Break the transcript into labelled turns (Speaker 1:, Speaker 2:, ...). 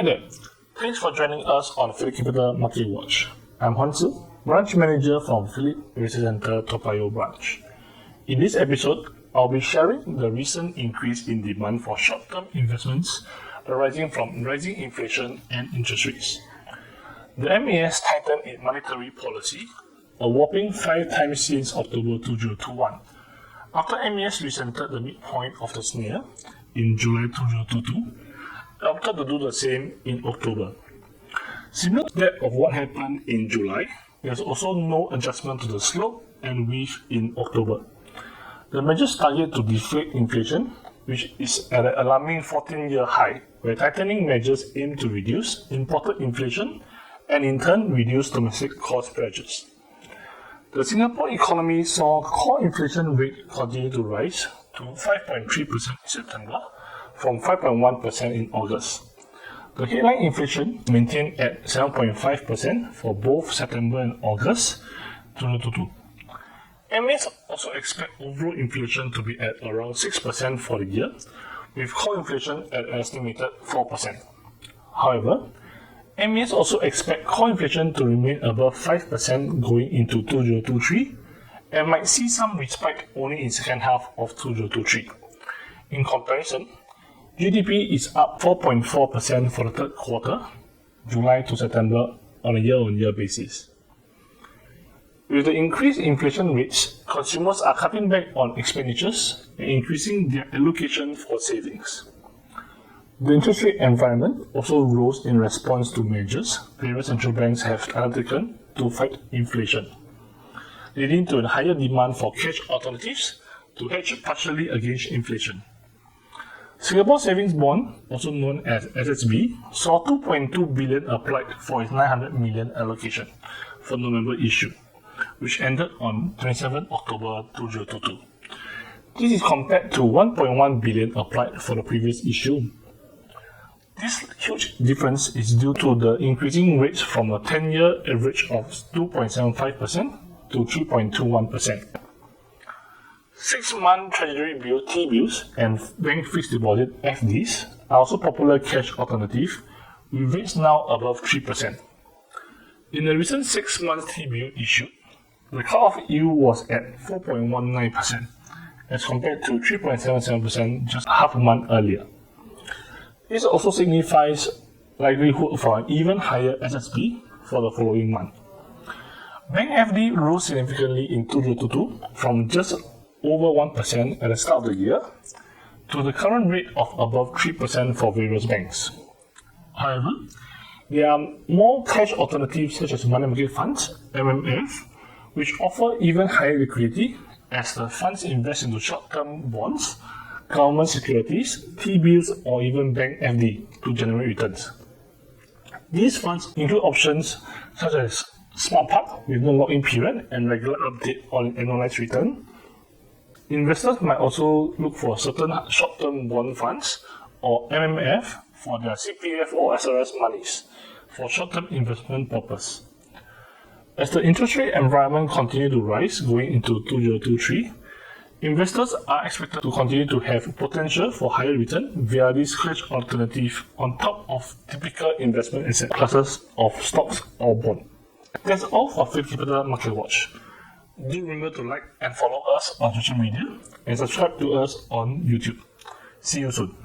Speaker 1: there, thanks for joining us on PhillipCapital Market Watch. I'm Huan Zi, Branch Manager from Phillip Research Center Payoh branch. In this episode, I'll be sharing the recent increase in demand for short-term investments arising from rising inflation and interest rates. The MAS tightened its monetary policy a whopping 5 times since October 2021, after MAS resented the midpoint of the SNEER in July 2022, it opted to do the same in October. Similar to that of what happened in July, there's also no adjustment to the slope and width in October. The measures target to deflate inflation, which is at an alarming 14-year high, where tightening measures aim to reduce imported inflation and in turn reduce domestic cost pressures. The Singapore economy saw core inflation rate continue to rise to 5.3% in September from 5.1% in August. The headline inflation maintained at 7.5% for both September and August 2022. MAS also expect overall inflation to be at around 6% for the year, with core inflation at an estimated 4%. However, MAS also expect core inflation to remain above 5% going into 2023 and might see some respite only in second half of 2023. In comparison, GDP is up 4.4% for the third quarter, July to September, on a year-on-year basis. With the increased inflation rates, consumers are cutting back on expenditures and increasing their allocation for savings. The interest rate environment also rose in response to measures various central banks have undertaken to fight inflation, leading to a higher demand for cash alternatives to hedge partially against inflation. Singapore Savings Bond, also known as SSB, saw 2.2 billion applied for its 900 million allocation for November issue, which ended on 27 October 2022. This is compared to 1.1 billion applied for the previous issue. This huge difference is due to the increasing rates from a 10-year average of 2.75% to 3.21%. 6-month Treasury bill T-bills and bank fixed deposit FDs are also popular cash alternative, with rates now above 3%. In the recent 6-month T-bill issue, the cut-off yield was at 4.19% as compared to 3.77% just half a month earlier. This also signifies likelihood for an even higher SSB for the following month. Bank FD rose significantly in 2022 from just over 1% at the start of the year to the current rate of above 3% for various banks. However, there are more cash alternatives such as money market funds, MMF, which offer even higher liquidity as the funds invest into short-term bonds, government securities, T-bills, or even bank FD to generate returns. These funds include options such as Smart Park with no lock-in period and regular update on annualized return. Investors might also look for certain short-term bond funds or MMF for their CPF or SRS monies for short-term investment purpose. As the interest rate environment continues to rise going into 2023, investors are expected to continue to have potential for higher return via this cash alternative on top of typical investment asset classes of stocks or bonds. That's all for PhillipCapital Market Watch. Do remember to like and follow us on social media and subscribe to us on YouTube. See you soon.